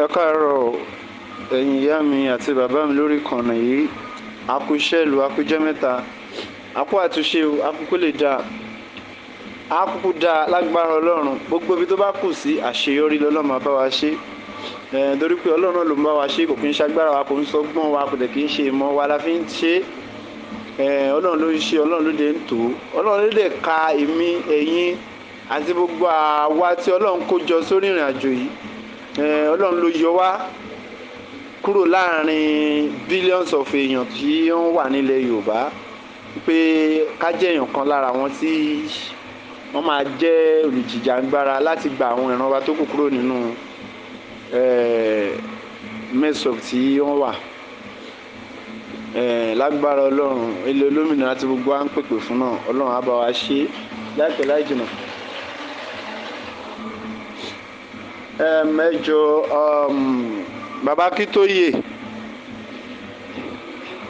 Ẹ káàárọ̀ ẹ̀yin ìyá mi àti bàbá mi lórí ìkànnì yìí. A kú iṣẹ́ ìlú, a kú ijọ́ mẹ́ta, a kú àtúnṣe o, a kú kó lè dáa, a kúkú dáa lágbára Ọlọ́run. Gbogbo ibi tó bá kù sí àṣeyọrí lọ́lọ́run máa bá wa ṣe. Torí pé Ọlọ́run náà ló ń bá wa ṣe, kò kí ń ṣagbára wa, kò ń sọgbọ́n wa, kò dẹ̀ kí ń ṣe ìmọ̀ wa la fi ń ṣe. Ọlọ́run ló ń ṣe, Ọlọ́run ló dé ń tò ó, Ọlọ́run ló dẹ̀ ka èmi, ẹ̀yin àti gbogbo àwa tí Ọlọ́run kó jọ sórí ìrìn àjò yìí. Ọlọ́run ló yọ wá kúrò láàrin billions of èèyàn tí wọ́n wà nílẹ̀ Yorùbá pé ká jẹ́ èèyàn kan lára wọn tí wọ́n máa jẹ́ olùjìjàgbara láti gba àwọn ìran wa tó kù kúrò nínú mess-up tí wọ́n wà. Lágbára Ọlọ́run ilé olómìnira tí gbogbo wa ń pèpè fún náà Ọlọ́run á bá wa ṣe láìpẹ́ láì jìnnà. Mẹ́jọ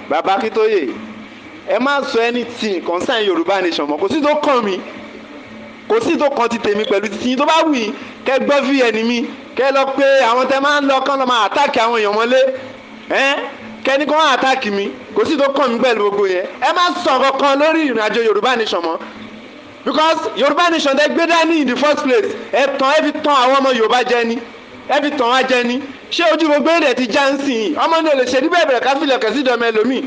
Bàbá Akíntóyè, ẹ má sọ anything concern Yorùbá nation mọ́. Kò sí tó kàn mí, kò sí tó kàn ti tèmi pẹ̀lú títí yín. Tó bá wù yín kẹ́ gbọ́ VN mi, kẹ́ lọ pé àwọn tẹ́ máa ń lọ kán lọ máa attack àwọn èèyàn mọ́lé, kẹ́ni kan attack mi. Kò sí tó kàn mí pẹ̀lú gbogbo yẹn. Ẹ má sọ kankan lórí ìrìnàjò Yorùbá nation mọ́, because Yorùbá nation tẹ́ gbé dání in the first place ẹ fi tàn àwọn ọmọ Yorùbá jẹ ni, ẹ fi tàn wá jẹ ni. Ṣé ojú gbogbo èdè ti já ń sìn yìí? Ọmọ ní olè ṣe ní bẹ̀rẹ̀ káfílẹ̀ kẹ̀sí ìdọ̀mọ ẹlòmíì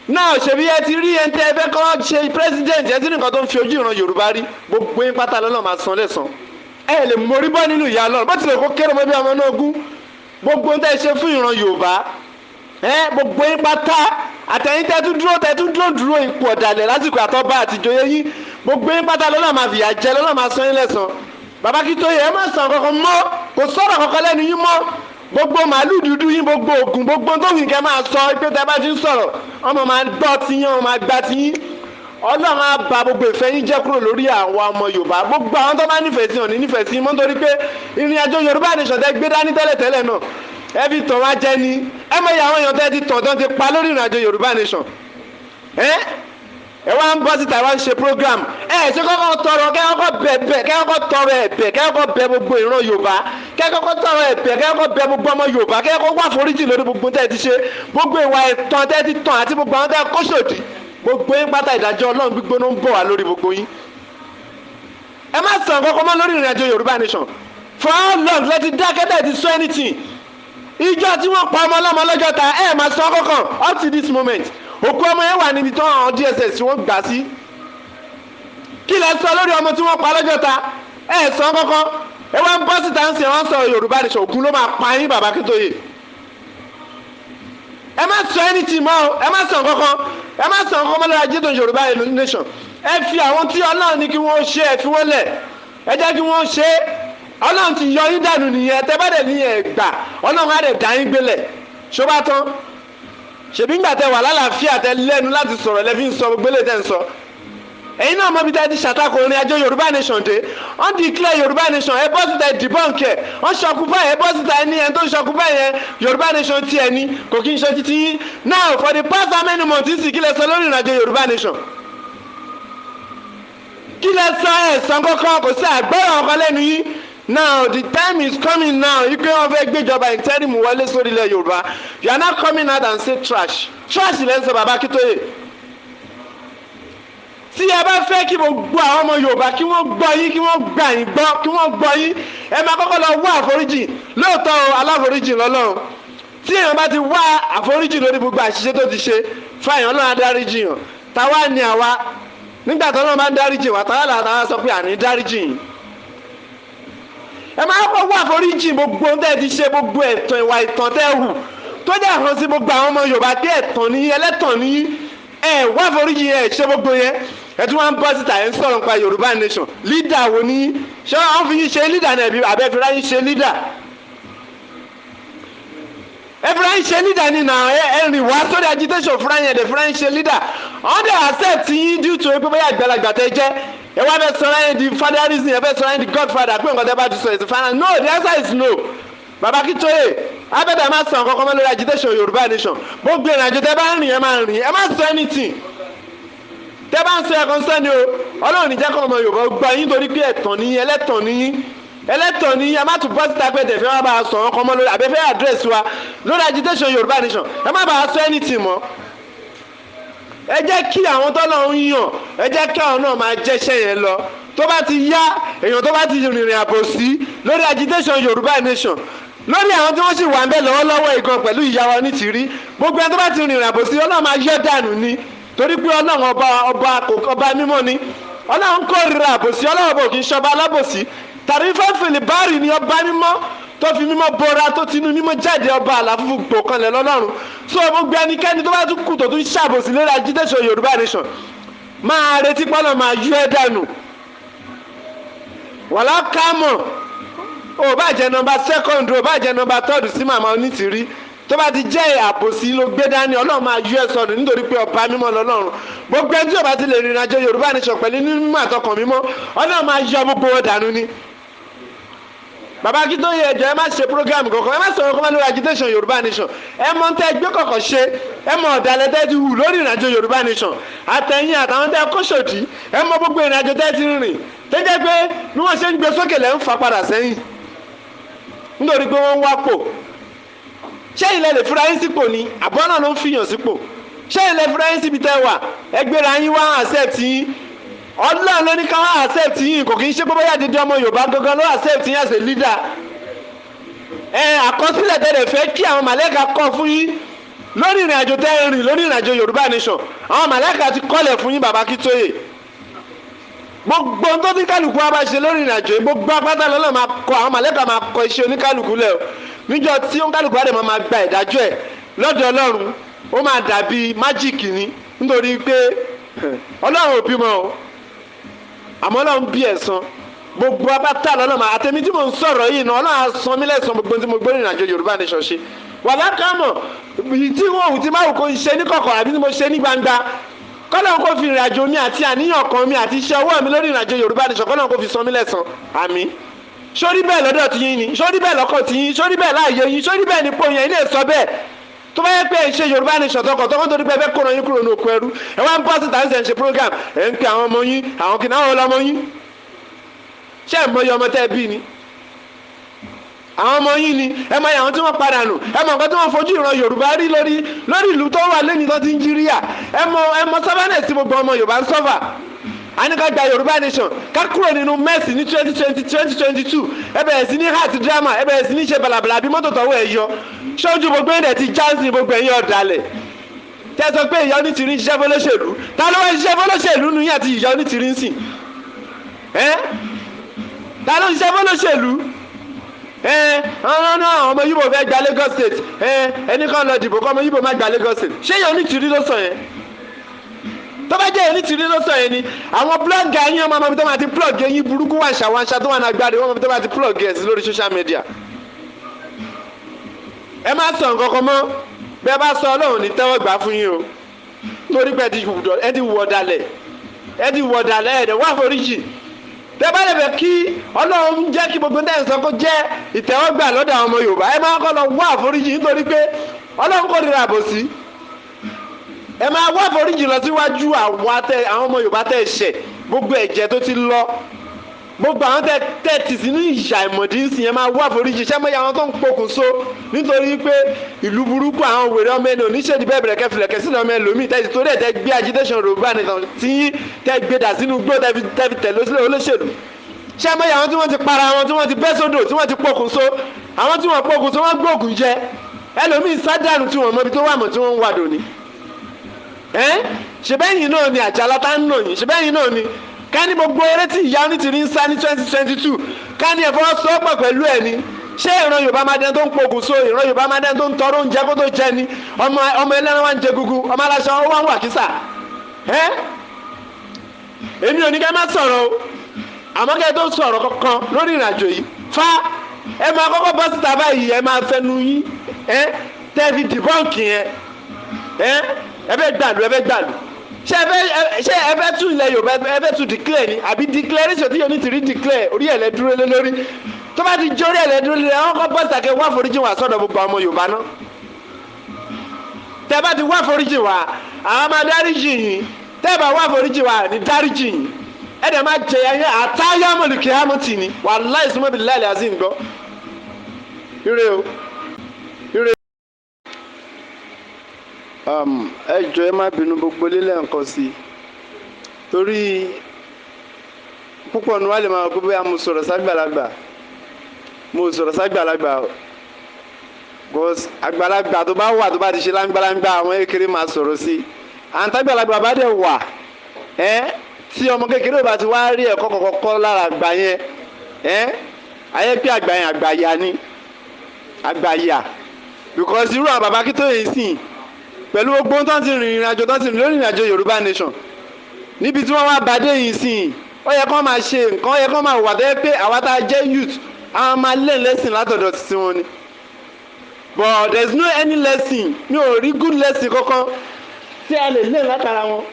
náà. Ṣèbí ẹ ti rí ẹni tẹ́ ẹ fẹ́ kọ́ ṣe president, ẹ ti ní nǹkan tó ń fi ojú ìran Yorùbá rí. Gbogbo yín pátá lọ́nà máa san lẹ́san. Ẹ lè mórí bọ́ nínú ìyà Ọlọ́run bó tilẹ̀ kó kéré mọ́ bí ọmọ náà ogún. Gbogbo tẹ́ ẹ ṣe fún ìran Yorùbá, gbogbo yín pátá àtẹ̀yìn tẹ́ tún dúró ipò ọ̀dàlẹ̀ lásìkò àtọ́ba àtìjọyé yín. Gbogbo yín pátá lọ́nà máa fìyà jẹ, lọ́nà máa san yín lẹ́san. Bàbá Akíntóyè, ẹ má sàn kankan mọ́, kò sọ̀rọ̀ kankan lẹ́nu yín mọ́. Gbogbo màálù dúdú yín, gbogbo ògùn, gbogbo tó yín kẹ́ máa sọ pé tẹ́ bá ti ń sọ̀rọ̀ ọmọ máa gbọ́ ti yín, ọmọ máa gbá ti yín. Ọlọ́run á bà gbogbo ìfẹ́ yín jẹ́ kúrò lórí àwọn ọmọ Yorùbá. Gbogbo àwọn tó bá nífẹ̀ẹ́ sí òní nífẹ̀ẹ́ sí mọ́, nítorí pé ìrìn àjò Yorùbá nation tẹ́ gbé dání tẹ́lẹ̀tẹ́lẹ̀ náà ẹ fi tàn wá jẹ ni. Ẹ mọ̀ iye àwọn èèyàn tẹ́ ti tàn tán ti pa lórí ìrìn àjò Yorùbá nation. Ẹ wá ń bọ́ síta, ẹ wá ń ṣe program. Ṣé kọ́kọ́ tọrọ, kẹ́ kọ́kọ́ bẹ̀bẹ̀, kẹ́ kọ́kọ́ tọrọ ẹ̀bẹ̀, kẹ́ kọ́kọ́ bẹ gbogbo ìran Yorùbá, kẹ́ kọ́kọ́ tọrọ ẹ̀bẹ̀, kẹ́ kọ́kọ́ bẹ gbogbo ọmọ Yorùbá, kẹ́ kọ́kọ́ wá foríjì lórí gbogbo tẹ́ ti ṣe, gbogbo ìwà ẹ̀tàn tẹ́ ti tàn àti gbogbo àwọn tẹ́ kó ṣòdì. Gbogbo yín pátá ìdájọ́ Ọlọ́run gbígbóná ń bọ̀ wá lórí gbogbo yín. Ẹ má sàn kọ́kọ́ mọ́ lórí ìrìn àjò Yorùbá nation. For how long lẹ ti dákẹ́ tẹ́ ti sọ anything? Ìjọ tí wọ́n pa ọmọ ọlọ́mọ lọ́jọ́ ta ẹ má sọ kankan up to this moment. Òkú ọmọ yẹn wà níbi tí wọ́n DSS tí wọ́n gbà sí. Kí lẹ sọ lórí ọmọ tí wọ́n pa lọ́jọ́ ta? Ẹ sọ kankan. Ẹ wá ń bọ́ síta ń sìn, wọ́n sọ Yorùbá nation, òkú ló máa pa yín. Bàbá Akíntóyè, ẹ má sọ anything mọ́ o, ẹ má sọ kankan, ẹ má sọ kankan mọ́ lórí ajé tó ń Yorùbá nation. Ẹ fi àwọn tí Ọlọ́run ní kí wọ́n ṣe, ẹ fi wọ́n lẹ̀, ẹ jẹ́ kí wọ́n ṣe. Ọlọ́run ti yọ yín dànù nìyẹn. Tẹ́ bá dẹ̀ níyẹn gbà, Ọlọ́run á dẹ̀ dá yín gbélẹ̀. Ṣó bá tán? Ṣèbí ńgbà tẹ́ wà lálàáfíà tẹ́ lẹ́nu láti sọ̀rọ̀ lẹ́fí ń sọ gbogbo èlé tẹ́ ń sọ. Ẹ̀yin náà mọ̀ bí tẹ́ ti ṣàtakò orin àjọ Yorùbá nation dé. Wọ́n declare Yorùbá nation, ẹ bọ́ síta ẹ debunk ẹ̀. Wọ́n ṣọkúpá ẹ bọ́ síta ẹni ẹni tó ṣọkúpá yẹn Yorùbá nation ti ẹni kò kí n ṣe títí yín. Now for the past how many months sì kí lẹ sọ lórí ìrìnàjò Yorùbá nation? Kí lẹ sọ ẹ̀sán kankan, kò sí àgbẹ̀rẹ̀ ọkọ lẹ́nu yín. Now the time is coming now. You can't fẹ́ gbéjọba interim wọlé sórí ilẹ̀ Yorùbá. You are not coming out and say trash. Trash lẹ́ ń sọ Bàbá Akíntóyè. Tí ẹ bá fẹ́ kí gbogbo àwọn ọmọ Yorùbá kí wọ́n gbọ́ yín, kí wọ́n gbà yín gbọ́, kí wọ́n gbọ́ yín, ẹ máa kọ́kọ́ lọ wá àforíjì. Lóòótọ́ o, aláforíjì lọ́lọ́run. Tí èèyàn bá ti wá àforíjì lórí gbogbo àṣìṣe tó ti ṣe, fáyàn Ọlọ́run á dáríjì yàn. Táwa ni àwa. Nígbà tó Ọlọ́run bá ń dáríjì wá, táwa làtàwa sọ pé àní dáríjì yín. Ẹ máa kọ́ wá àforíjì gbogbo tẹ́ ti ṣe, gbogbo ẹ̀tàn ìwà ìtàn tẹ́ hù tó jẹ́ àhàn sí gbogbo àwọn ọmọ Yorùbá pé ẹ̀tàn ní ẹlẹ́tàn ní wá àforíjì yẹn ṣe gbogbo yẹn. Ẹ tún wá ń bọ́ síta ẹ̀ ń sọ̀rọ̀ nípa Yorùbá nation. Lídà wo ni ṣé wọ́n fi yín ṣe lídà ní ẹ̀bí àbẹ́fẹ́ra yín ṣe lídà? Ẹ̀fẹ́ra yín ṣe lídà ní nà ẹ̀rìn wá sórí agitation fúnra yẹn ẹ̀dẹ̀fẹ́ra yín ṣe lídà. Wọ́n dẹ̀ accept yín due to pé bóyá àgbàlagbà tẹ jẹ́. Ẹ wá fẹ́ sọ̀rọ̀ yẹn di fatherism, ẹ fẹ́ sọ̀rọ̀ yẹn di godfather pé nǹkan tẹ́ bá ti sọ is final. No, the answer is no. Bàbá Akíntóyè, abẹ́dà máa sọ nǹkan kan mọ́ lórí agitation Yorùbá nation. Gbogbo ìrìnàjò tẹ́ bá ń rìn ẹ máa rìn, ẹ má sọ anything. Tẹ́ bá ń sọ ẹ̀kan sẹ́ni o, Ọlọ́run ní jẹ́ kọ́ ọmọ Yorùbá gbọ́ yín torí pé ẹ̀tàn ní ẹlẹ́tàn ní yín. ẹlẹ́tọ̀ ni ẹ má tún bọ́ síta pé tẹ̀fẹ́ wọn bá a sọ̀rọ̀ kọ́mọ́ lórí àbẹ́fẹ́ àdírẹ́sì wa lórí agitation Yorùbá nation ẹ má bá a sọ anything mọ́. ẹ jẹ́ kí àwọn tọ́lọ̀ ń yàn ẹ jẹ́ kí àwọn náà máa jẹ́ṣẹ́ yẹn lọ tó bá ti yá èèyàn tó bá ti rìnrìn àbòsí lórí agitation Yorùbá nation lórí àwọn tí wọ́n sì wà ń bẹ̀ lọ́wọ́lọ́wọ́ ìgan pẹ̀lú ìyá wa ní tìrí gbogbo ẹni tó bá ti rìnrìn àbòsí Ọlọ́run máa yọ dànù ni torí pé Ọlọ́run ọba mímọ́ ni Ọlọ́run kórìíra àbòsí Ọlọ́run bò kì í ṣọba alábòsí tàbí fẹ́fẹ́lì bárì ni ọba mímọ́ tó fi mímọ́ bora tó tinú mímọ́ jáde ọba àlàfífù gbòkanlẹ̀ lọ́lọ́run so gbogbo ẹnikẹ́ni tó bá tún kù tó tún ṣàbòsí lórí agitation Yorùbá nation máa retí pọ́nà máa yọ ẹ́ dànù wàlá kámọ̀ ò bá jẹ́ nọ́mbà second ò bá jẹ́ nọ́mbà third sí màmá onítìrí tó bá ti jẹ́ àbòsí ló gbé dání Ọlọ́run máa yọ ẹ́ sọnù nítorí pé ọba mímọ́ lọ́lọ́run gbogbo ẹni tí ò bá ti lè rìnrìn àjò Yorùbá nation pẹ̀lú mímọ́ àtọkàn mímọ́ Ọlọ́run máa yọ gbogbo wọn dànù ni. Bàbá Akíntóyè ẹjọ ẹ má ṣe program kankan ẹ má sọ̀rọ̀ kọ́ máa lórí agitation Yorùbá nation ẹ mọ tẹ ẹgbẹ́ kọ̀ọ̀kan ṣe ẹ mọ ọ̀dàlẹ̀ tẹ́ ti hù lórí ìrìnàjò Yorùbá nation àtẹ̀yìn àtàwọn tẹ́ kóṣòdì ẹ mọ gbogbo ìrìnàjò tẹ́ ti rìn tẹ́ jẹ́ pé bí wọ́n ṣe ń gbé sókè lẹ́ ń fa padà sẹ́yìn nítorí pé wọ́n ń wá pò ṣé ilẹ̀ lè fura yín sípò ni àbọ̀ náà ló ń fìyàn sípò ṣé ilẹ̀ fura yín síbi tẹ́ wà ẹgbẹ́ra yín wá accept yín Ọlọ́run ló ní ká wá accept yín kò kì í ṣe pé bóyá dídí ọmọ Yorùbá gangan ló accept yín as a leader àkọsílẹ̀ tẹ́lẹ̀ fẹ́ kí àwọn màlẹ́kà kọ́ fún yín lórí ìrìnàjò tẹ́ rìn lórí ìrìnàjò Yorùbá nation àwọn màlẹ́kà ti kọ́lẹ̀ fún yín Bàbá Akíntóyè gbogbo tó ní kálukú wa bá ṣe lórí ìrìnàjò gbogbo apáta lọ́nà máa kọ àwọn màlẹ́kà máa kọ iṣẹ́ oníkálukú lẹ̀ níjọ́ tí oníkálukú wa dẹ̀ máa gba ìdájọ́ ẹ̀ lọ́dọ̀ Ọlọ́run ó máa dàbí májíìkì ni nítorí pé Ọlọ́run ò bímọ o àmọ́ Ọlọ́run bí ẹ̀san gbogbo apáta lọ́nà máa àtẹ̀mí tí mò ń sọ̀rọ̀ yìí náà Ọlọ́run á san mí lẹ́san gbogbo tí mo gbé ìrìnàjò Yorùbá nation ṣe wà lákàmọ̀ tí wọ́n ò ti máa wù kó ṣe ní kọ̀kọ̀ àbí tí mo ṣe ní gbangba kọ́lọ́n kó fi ìrìnàjò mi àti àníyàn kan mi àti iṣẹ́ ọwọ́ mi lórí ìrìnàjò Yorùbá nation kọ́lọ́n kó fi san mí lẹ́san àmín sórí bẹ́ẹ̀ lọ́dọ̀ ti yín ni sórí bẹ́ẹ̀ lọ́kọ̀ ti yín sórí bẹ́ẹ̀ láàyè yín sórí bẹ́ẹ̀ nípò yẹn ilé sọ bẹ́ẹ̀ tó bá yẹ pé ẹ ṣe Yorùbá nation tọkàntọkàn torí pé ẹ fẹ́ kóra yín kúrò ní oko ẹrú ẹ wá ń bọ́ síta ń ṣe program ẹ ń pe àwọn ọmọ yín àwọn kìnnà àwọn ọlọmọ yín ṣé ẹ mọyì ọmọ tẹ́ ẹ bí ni àwọn ọmọ yín ni ẹ mọyì àwọn tí wọ́n padà nù ẹ mọ nǹkan tí wọ́n fojú ìran Yorùbá rí lórí ìlú tó wà lẹ́yìn tó ti ń jíríà ẹ mọ sábàánẹ̀ tí gbogbo ọmọ Yorùbá ń sọ́fà àníkà gba Yorùbá nation ká kúrò nínú mẹ́sì ní 2022 ẹ bẹ̀rẹ̀ sí ní heart drama ẹ bẹ̀rẹ̀ sí ní ṣe balabala bí mọ́tò tọ́wọ́ ẹ yọ ṣojú gbogbo ẹ̀dẹ̀ ti jáǹsì gbogbo ẹ̀yìn ọ̀dàlẹ̀ tẹ́ sọ pé ìyá onítìrí ń ṣiṣẹ́ fọlọ́ṣèlú ta ló wá ṣiṣẹ́ fọlọ́ṣèlú nù yín àti ìyá onítìrí ń sìn ta ló ṣiṣẹ́ fọlọ́ṣèlú ọ̀nà ọmọ Yíbò fẹ́ gba Lagos state ẹnì kan lọ dìbò kọ́ ọmọ Yíbò má gba Lagos state ṣé ìyá onítìrí ló sọ yẹn tó bá jẹ́ onítìrí ló sọ yẹn ni àwọn blọ́ọ̀gì yín ọmọ mi tó máa ti plọ́ọ̀gì yín burúkú wàṣà tó wà ní agbára wọn tó máa ti plọ́ọ̀gì ẹ̀ sí lórí social media ẹ má sọ nǹkan kan mọ́ bẹ́ẹ̀ bá sọ Ọlọ́run ní tẹ́wọ́ gbà fún yín o torí pé ẹ ti wọ̀ dalẹ̀ ẹ̀dẹ̀ wá foríjì tẹ́ bá lè fẹ́ kí Ọlọ́run jẹ́ kí gbogbo tẹ́ ń sọ kó jẹ́ ìtẹ́wọ́gbà lọ́dọ̀ àwọn ọmọ Yorùbá ẹ máa kọ́ lọ wá àforíjì nítorí pé Ọlọ́run kò nira àbòsí ẹ máa wá àforíjì lọ síwájú àwọn ọmọ Yorùbá tẹ́ ṣẹ̀ gbogbo ẹ̀jẹ̀ tó ti lọ gbogbo àwọn tẹ́ ti sínú ìyà ìmọ̀dí ń sìn ẹ máa wá àforíjì ṣẹ́ mọ́yà àwọn tó ń pokùnso nítorí pé ìlú burúkú àwọn wèrè ọmọ ẹni oníṣèdí bẹ́ẹ̀ bẹ̀rẹ̀ kẹfìlẹ̀kẹ́ sílẹ̀ ọmọ ẹlòmíì tẹ́ ti torí ẹ̀ tẹ́ gbé agitation Yorùbá nìkan tí tẹ́ gbé dà sínú gbó tẹ́ fi tẹ̀lé sílẹ̀ olóṣèlú ṣẹ́ mọ́yà àwọn tí wọ́n ti para wọn tí wọ́n ti bẹ́ sódò tí wọ́n ti pokùnso àwọn tí wọ́n pokùnso wọ́n gbóògùn jẹ ẹlòmíì sádànù tí wọ́n mọ ibi tó wà mọ̀ tí wọ́n ń wà dòní ṣèbẹ́yìn náà ni àjàlá tá ń nà yín ṣèbẹ́yìn náà ni ká ní gbogbo eré tí ìyá onítìrí ń sá ní 2022 ká ní ẹ̀fọ́ sọ́pọ̀ pẹ̀lú ẹ̀ ni ṣé ìran Yorùbá máa dẹni tó ń pokùn so ìran Yorùbá máa dẹni tó ń tọrọ oúnjẹ kó tó jẹ ni ọmọ ẹlẹ́ran wá ń jẹ gugu ọmọ aláṣọ wá ń wà kísà èmi ò ní kẹ́ má sọ̀rọ̀ o àmọ́ kẹ́ tó sọ̀rọ̀ kankan lórí ìrìnàjò yìí fa ẹ máa kọ́kọ́ bọ́ síta báyìí ẹ máa fẹnu yín tẹ́ fi dìbọ́ǹkì yẹn ẹ fẹ́ gbàlú ṣé ẹ fẹ́ tún ilẹ̀ Yorùbá ẹ fẹ́ tún declare ni àbí declaration tí yóò ní ti rí declare orí ẹ̀ lẹ́ dúró lé lórí tó bá ti jẹ́ orí ẹ̀ lẹ́ dúró lé àwọn kan bọ́ sàkẹ́ wá foríjì wá sọ́dọ̀ gbogbo ọmọ Yorùbá náà tẹ́ bá ti wá foríjì wá àwọn máa dáríjì yìí tẹ́ bá wá foríjì wá ní dáríjì yìí ẹ̀dẹ̀ máa jẹ ẹyẹ àtàyàmọ̀lù kìámọ̀tì ni wàláì súnmọ́ bí láìlẹ̀ azim gbọ́. ire o ire. ẹ jọ̀ọ́ ẹ má bínú gbogbo lílẹ̀ nǹkan sí i torí púpọ̀ ní wàá lè máa gbé bóyá mo sọ̀rọ̀ ságbàlagbà o because àgbàlagbà tó bá wà tó bá ti ṣe láńgbàláńgbà àwọn kékeré máa sọ̀rọ̀ sí i àǹtàgbàlagbà bá dẹ̀ wà tí ọmọ kékeré bá ti wá rí ẹ̀kọ́ kọ̀ọ̀kọ́ lára àgbà yẹn ayé pé àgbà yẹn àgbàyà ni àgbàyà because irú àwọn bàbá kí tó yẹn sìn pẹ̀lú gbogbo tó ń ti rìnrìn àjò tó ń ti rìn lórí ìrìn àjò Yorùbá nation níbi tí wọ́n wá bàdé yìí sìn ó yẹ kó máa ṣe nǹkan ó yẹ kó máa wà bẹ́ẹ̀ pé àwa tá a jẹ́ youth àwọn máa lé lesson látọ̀dọ̀ títí wọn ni but there is no any lesson mi ò rí good lesson kankan tí a lè lé látara wọn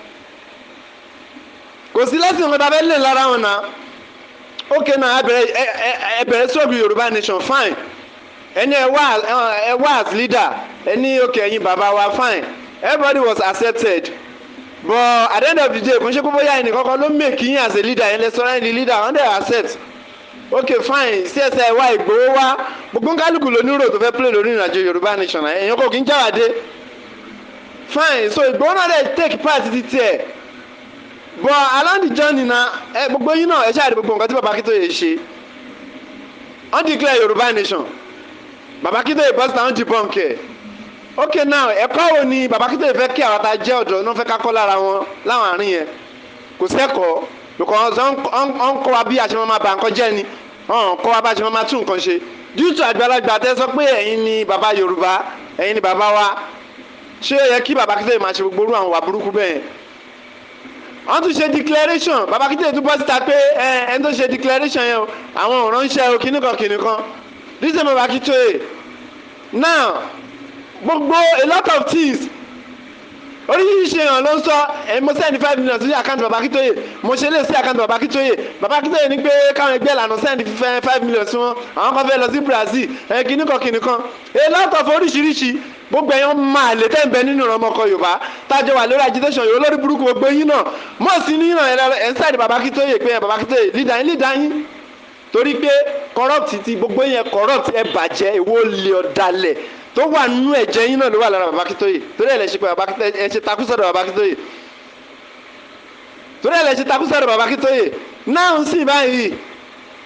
kò sí lesson kan tá a fẹ́ lé lára wọn náà ok náà ẹ bẹ̀rẹ̀ sọ́ọ̀bù Yorùbá nation fine ẹni ẹ wá as leader ẹni ok ẹ̀yin bàbá wa fine everybody was accepted but at the end of the day kò ń ṣe kó bóyá ẹnì kankan ló make yín as a leader ẹ̀ lẹ́sọ̀rọ̀ ẹni leader wọ́n dẹ̀ accept ok fine CSI wá Ìgbòho wá gbogbo kálukú ló ní rò tó fẹ́ play lórí ìrìnàjò Yorùbá nation náà èèyàn kò kí ń jáwàdé fine so Ìgbòho náà dẹ̀ take part títí ẹ̀ but along the journey na gbogbo yín náà ẹ ṣáà rí gbogbo nǹkan tí Baba Akintoye ṣe wọ́n declare Yorùbá nation Baba Akintoye bọ́sítà wọ́n debunk ẹ̀ ok now ẹ̀kọ́ wo ni Baba Akintoye fẹ́ kí àwọn tá a jẹ́ ọ̀dọ́ náà fẹ́ ká kọ́ lára wọn láwọn àárín yẹn kò sẹ́kọ̀ọ́ because ọ̀n kọ́ wa bí a ṣe máa bà nǹkan jẹ́ ni ọ̀n kọ́ wa bá a ṣe máa tún nǹkan ṣe due to àgbàlagbà tẹ́ sọ pé ẹ̀yin ni bàbá Yorùbá ẹ̀yin ni bàbá wa ṣé ó yẹ kí Baba Akintoye máa ṣe gbogbo orú àwọn wà burúkú bẹ́ẹ̀ wọ́n tún ṣe declaration Baba Akintoye tún bọ́ síta pé ẹni tó ṣe declaration yẹn o àwọn ò ránṣẹ́ o kìnnìkan this is Baba Akintoye now gbogbo a lot of things oríṣiríṣi èèyàn ló ń sọ mo send 5 million sí àkáǹtì Baba Akintoye mo ṣe lè sí àkáǹtì Baba Akintoye Baba Akintoye ní pé káwọn ẹgbẹ́ ìlànà send 5 million sí wọn àwọn kan fẹ́ lọ sí Brazil kìnnìkan a lot of oríṣiríṣi gbogbo èèyàn máa lè tẹ́ ń bẹ nínú ọmọkọ Yorùbá tájọ wà lórí agitation yòó lórí burúkú gbogbo yín náà mọ̀ sí ní ìràn ẹ̀ ń sáàdì Baba Akintoye pé Baba Akintoye leader yín torí pé corrupt ti gbogbo yẹn corrupt ẹ bàjẹ́ èwo lè ọ̀dàlẹ̀ tó wà nínú ẹ̀jẹ̀ yín náà ló wà lára Baba Akintoye torí ẹ̀ lè ṣe pé ẹ ṣe takú sọ́dọ̀ Baba Akintoye torí ẹ̀ lè ṣe takú sọ́dọ̀ Baba Akintoye náà ń sìn báyìí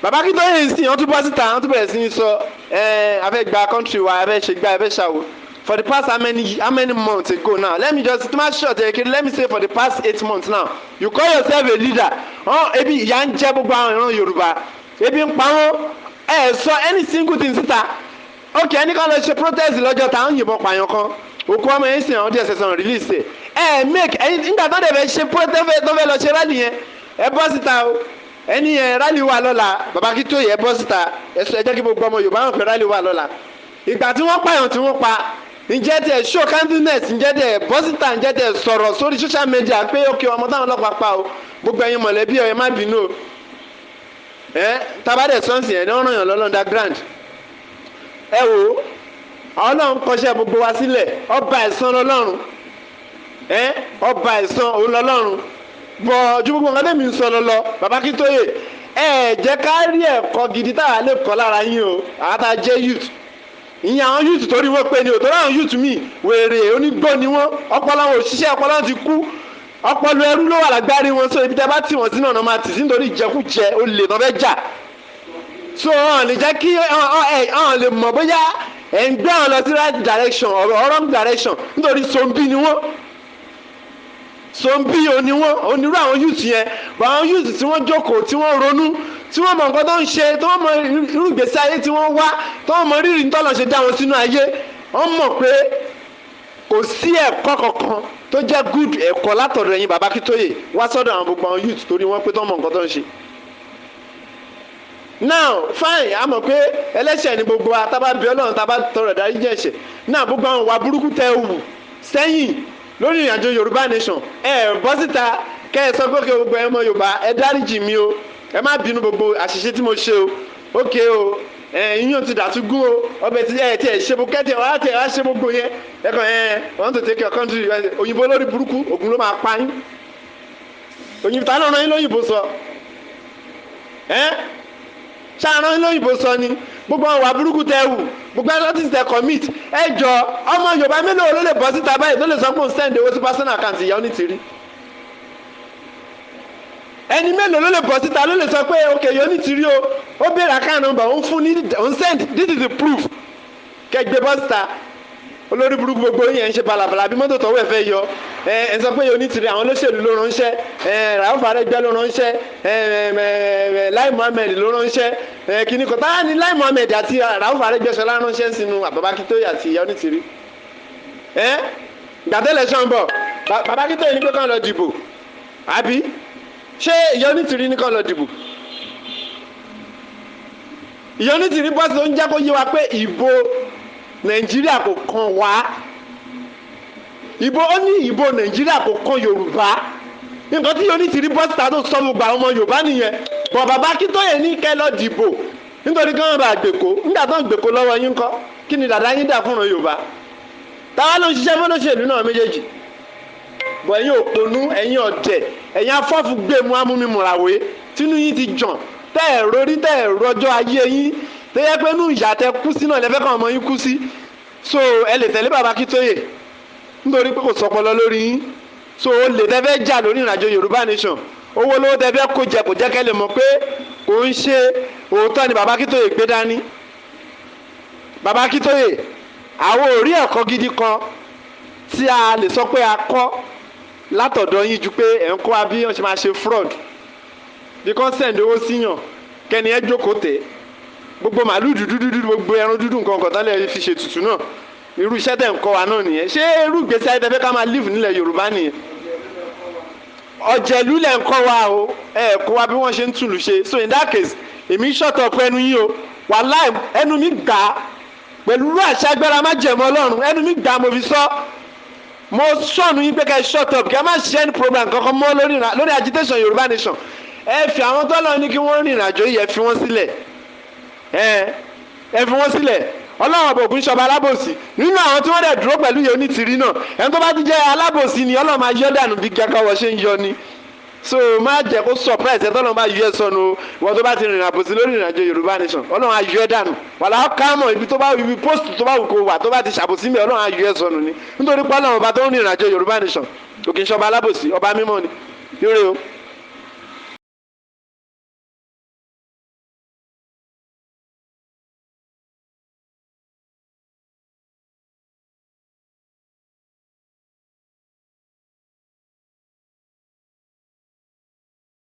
Baba Akintoye ń sìn wọ́n tún bọ́ síta wọ́n tún bẹ̀rẹ̀ sí ní sọ afẹ́ gba country wa afẹ́ ṣe gba afẹ́ ṣàwò for the past how many months ago now let me just too much short let me say for the past 8 months now you call yourself a leader ebi ìyà ń jẹ gbogbo àwọn ìran Yorùbá ebi ń pa wọn sọ any single thing síta ok ẹni kan lọ ṣe protest lọ́jọ́ tá à ń yìnbọn pààyàn kan òkú ọmọ yẹn sìn àwọn díẹ̀ sẹ̀sán release make ẹyin nígbà tó dẹ̀ fẹ́ ṣe protest tó fẹ́ lọ ṣe rally yẹn bọ́ síta o ẹni yẹn rally wà lọ́la Baba Akintoye bọ́ síta ẹ jẹ́ kí gbogbo ọmọ Yorùbá hàn pé rally wà lọ́la ìgbà tí wọ́n pààyàn tí wọ́n pa ǹjẹ́ tẹ̀ show kindness ǹjẹ́ tẹ̀ bọ́ síta ǹjẹ́ tẹ̀ sọ̀rọ̀ sórí social media pé ok ọmọ táwọn ọlọ́pàá pa o gbogbo ẹ̀yin mọ̀lẹ́bí ẹ má bínú o tabadẹ sọ́ọ̀sì ẹ̀ ní wọ́n ràn yàn lọ́lọ́ underground ẹ wò Ọlọ́run kọṣẹ́ gbogbo wa sílẹ̀ ọba ẹ̀san lọ́lọ́run ọba ẹ̀san òun lọ́lọ́run bọ̀ ju gbogbo nǹkan tẹ̀mí ń sọ lọ́lọ́ Baba Akintoye jẹ́ ká rí ẹ̀kọ́ gidi táwa lè kọ́ lára yín o àwọn tá a jẹ́ youth ìyẹn àwọn youth torí wọ́n pé ni ò torí àwọn youth mi wèrè onígbó ni wọ́n ọpọlọ wọn òṣìṣẹ́ ọpọlọ wọn ti kú ọpọlọ ẹrú ló wà lágbárí wọn so ibi tẹ́ bá tì wọ́n sínú ọ̀nà máa tì sí nítorí ìjẹkújẹ olè tó fẹ́ jà so ọ̀n lè jẹ́ kí ọ̀n lè mọ̀ bóyá ẹ̀ ń gbé àwọn lọ sí right direction or wrong direction nítorí sombi ni wọ́n sombi òní wọ́n onírú àwọn youth yẹn bọ̀ àwọn youth tí wọ́n jókòó tí wọ́n ronú tí wọ́n mọ nǹkan tó ń ṣe tí wọ́n mọ irú ìgbésí ayé tí wọ́n wá tí wọ́n mọ rírì tọ́lọ̀ ṣe dá wọn sínú ayé wọ́n mọ̀ pé kò sí ẹ̀kọ́ kankan tó jẹ́ good ẹ̀kọ́ látọ̀dọ̀ ẹ̀yin Baba Akintoye wá sọ́dọ̀ àwọn gbogbo àwọn youth torí wọ́n pé tó mọ nǹkan tó ń ṣe. now fine a mọ̀ pé ẹlẹ́ṣẹ̀ ni gbogbo wa tá bá bí Ọlọ́run tá bá tọrọ ìdárí jẹ́ ẹ̀ṣẹ̀ náà gbogbo àwọn wà burúkú tẹ wù sẹ́yìn lórí ìrìnàjò Yorùbá nation bọ́ síta kẹ́ ẹ sọ pé kí gbogbo ẹ mọ Yorùbá ẹ dáríjì mi o ẹ má bínú gbogbo àṣìṣe tí mo ṣe o ókè o yíyan ti dàtúgún o ọbẹ̀ tí ẹ ṣe bó kẹ́tẹ̀ wá tẹ̀ wá ṣe gbogbo yẹn want to take your country òyìnbó lórí burúkú ògùn ló máa pa yín òyìnbó ta ló rán yín lóyìnbó sọ ṣáàrán lóyìnbó sọ ni gbogbo àwọn wà burúkú tẹ wù gbogbo ẹjọ́ tí tẹ commit ẹ jọ ọmọ Yorùbá mélòó ló lè bọ́ síta báyìí ló lè sọ pé òun send owó sí personal account ìyá Onítìrí ẹni mélòó ló lè bọ́ síta ló lè sọ pé ok ìyá Onítìrí ó béèrè account number òun fún ní òun send this is the proof kẹgbẹ́ bọ́ síta olórí burúkú gbogbo yẹn ń ṣe balabala bí mọ́tò tọ́wọ́ ẹ̀ fẹ́ yọ ẹ sọ pé Onítìrí àwọn olóṣèlú ló ránṣẹ́ Rauf Arẹ́gbẹ́ ló ránṣẹ́ Lai Muhammed ló ránṣẹ́ kìnnì kan táyà ní Lai Muhammed àti Rauf Arẹ́gbẹ́ṣọlá ránṣẹ́ sínú Baba Akintoye àti ìyá Onítìrí gbàtẹ́lẹ̀ ṣan bọ̀ Baba Akintoye ní pé kàn lọ dìbò àbí ṣé ìyá Onítìrí ní kàn lọ dìbò ìyá Onítìrí bọ́sì ló ń jẹ́ kó yé wa pé ìbò Nàìjíríà kò kàn wá ìbò ó ní ìbò Nàìjíríà kò kàn Yorùbá nǹkan tí Onítìrí bọ́sítà tó sọ gbogbo àwọn ọmọ Yorùbá nìyẹn bọ̀ Baba Akintoye ní kẹ́ lọ dìbò nítorí kí wọ́n bá gbèkó nígbà tó ń gbèkó lọ́wọ́ yín kọ́ kí ni dàda yín dà fúnra Yorùbá táwa ló ń ṣiṣẹ́ fọlọ́ṣèlú náà méjèèjì bọ̀ ẹ̀yin òpònú ẹ̀yin ọ̀dẹ̀ ẹ̀yin afọ́fù gbẹ̀mú amúmimùràwé tínú yín ti jàn tẹ́ ẹ̀ rórí tẹ́ ẹ̀ rọjọ́ ayé yín tẹ́ yẹ pé nú ìyá tẹ kú sí náà lẹ́fẹ́ kàn ọmọ yín kú sí so ẹ lè tẹ̀lé Baba Akintoye nítorí pé kò sọpọlọ lórí yín so o lè tẹ́fẹ́ jà lórí ìrìnàjò Yorùbá nation owó lówó tẹ́fẹ́ kó jẹ kò jẹ́ kẹ́ lè mọ̀ pé kò ń ṣe òótọ́ ni Baba Akintoye gbé dání Baba Akintoye àwọn ò rí ẹ̀kọ́ gidi kan tí a lè sọ pé a kọ́ látọ̀dọ̀ yín ju pé ẹ̀ ń kọ́ wa bí wọ́n ṣe máa ṣe fraud bí kan send owó síyàn kẹ́ni ẹ jókòó tẹ̀ gbogbo màálù dúdú gbogbo ẹran dúdú nǹkan kan tán lè fi ṣe tutù náà irú iṣẹ́ tẹ̀ ń kọ́ wa náà nìyẹn ṣé irú ìgbésí ayé tẹ́fẹ́ ká máa live nílẹ̀ Yorùbá nìyẹn ọ̀jẹ̀lú lẹ̀ ń kọ́ wa o ẹ̀ kọ́ wa bí wọ́n ṣe ń túlù ṣe so in that case èmi shut up ẹnu yín o wàláì ẹnu mi gbà á pẹ̀lú àṣà agbára má jẹ̀mọ́ Ọlọ́run ẹnu mi gbà á mo fi sọ mo sọ̀nù yín pé kẹ́ shut up kẹ́ má ṣe any program kankan mọ́ lórí agitation Yorùbá nation ẹ fi àwọn tọ́lọ́ ní kí wọ́n rìnrìn àjò yìí ẹ fi wọ́n sílẹ̀ ẹ fi wọ́n sílẹ̀ Ọlọ́run ọ̀bọ̀ ògùn ṣọba alábòsí nínú àwọn tí wọ́n dẹ̀ dúró pẹ̀lú ìyá Onítìrí náà ẹni tó bá ti jẹ́ alábòsí ni Ọlọ́run máa yọ dànù bí gàkàwọ̀ ṣe ń yọ ni so má jẹ́ kó surprise ẹ tọ́lọ́run bá yọ ẹ sọnù o ìwọ tó bá ti rìnrìn àbòsí lórí ìrìnàjò Yorùbá nation Ọlọ́run á yọ ẹ dànù wàlá kámọ̀ ibi tó bá ibi post tó bá wù kó wà tó bá ti ṣàbòsí mi Ọlọ́run á yọ ẹ sọnù ni nítorí pé Ọlọ́run ọba tó ń rìnrìn àjò Yorùbá nation òkè ṣọba alábòsí ọba mímọ́ ni ire o.